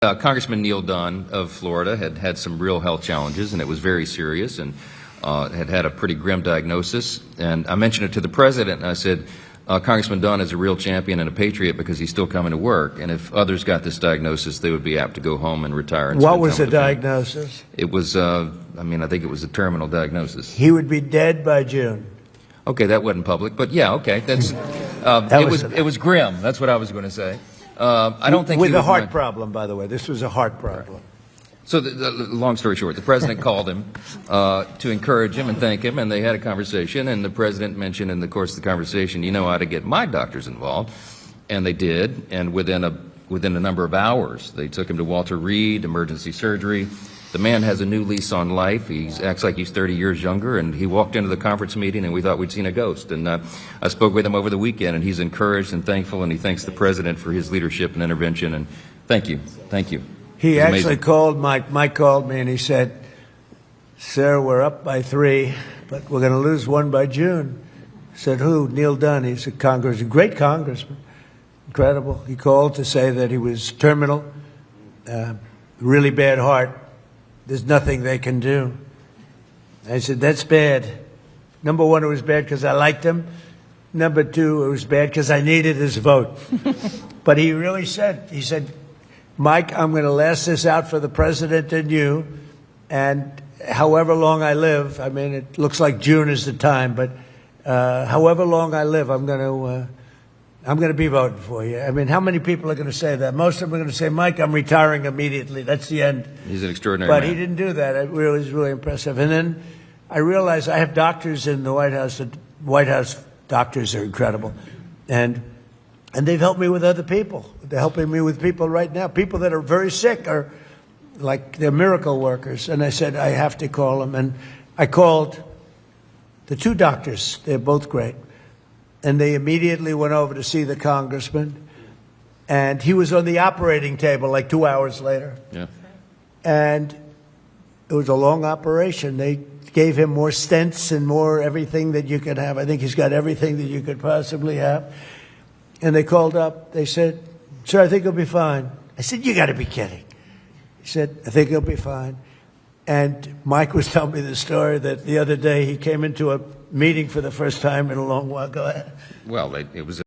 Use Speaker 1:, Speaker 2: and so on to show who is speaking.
Speaker 1: Congressman Neal Dunn of Florida had had some real health challenges, and it was very serious, and had had a pretty grim diagnosis. And I mentioned it to the president, and I said, Congressman Dunn is a real champion and a patriot because he's still coming to work. And if others got this diagnosis, they would be apt to go home and retire. And
Speaker 2: what was the diagnosis?
Speaker 1: It was, I think it was a terminal diagnosis.
Speaker 2: He would be dead by June.
Speaker 1: Okay, that wasn't public, but yeah, okay, that's it was grim. That's what I was going to say. I don't think
Speaker 2: with a heart problem, by the way. This was a heart problem.
Speaker 1: Right. So, long story short, the president called him to encourage him and thank him, and they had a conversation. And the president mentioned in the course of the conversation, you know how to get my doctors involved, and they did. And within a number of hours, they took him to Walter Reed Emergency Surgery. The man has a new lease on life. He acts like he's 30 years younger, and he walked into the conference meeting, and we thought we'd seen a ghost. And I spoke with him over the weekend, and he's encouraged and thankful, and he thanks the president for his leadership and intervention. And thank you. Thank you.
Speaker 2: He actually called Mike. Mike called me, and he said, "Sir, we're up by 3, but we're going to lose 1 by June." I said, "Who?" Neal Dunn. He's a great congressman. Incredible. He called to say that he was terminal, really bad heart. There's nothing they can do. I said, that's bad. Number 1, it was bad because I liked him. Number 2, it was bad because I needed his vote. But he really said, Mike, I'm going to last this out for the president and you, and however long I live, I mean, it looks like June is the time, but however long I live, I'm going to be voting for you. I mean, how many people are going to say that? Most of them are going to say, Mike, I'm retiring immediately. That's the end.
Speaker 1: He's an extraordinary
Speaker 2: man.
Speaker 1: But
Speaker 2: he didn't do that. It was really impressive. And then I realized I have doctors in the White House. The White House doctors are incredible. And they've helped me with other people. They're helping me with people right now. People that are very sick are like they're miracle workers. And I said, I have to call them. And I called the 2 doctors. They're both great. And they immediately went over to see the congressman. And he was on the operating table like 2 hours later.
Speaker 1: Yeah.
Speaker 2: And it was a long operation. They gave him more stents and more everything that you could have. I think he's got everything that you could possibly have. And they called up. They said, sir, I think he'll be fine. I said, you got to be kidding. He said, I think he'll be fine. And Mike was telling me the story that the other day he came into a meeting for the first time in a long while. Go ahead.
Speaker 1: Well, it was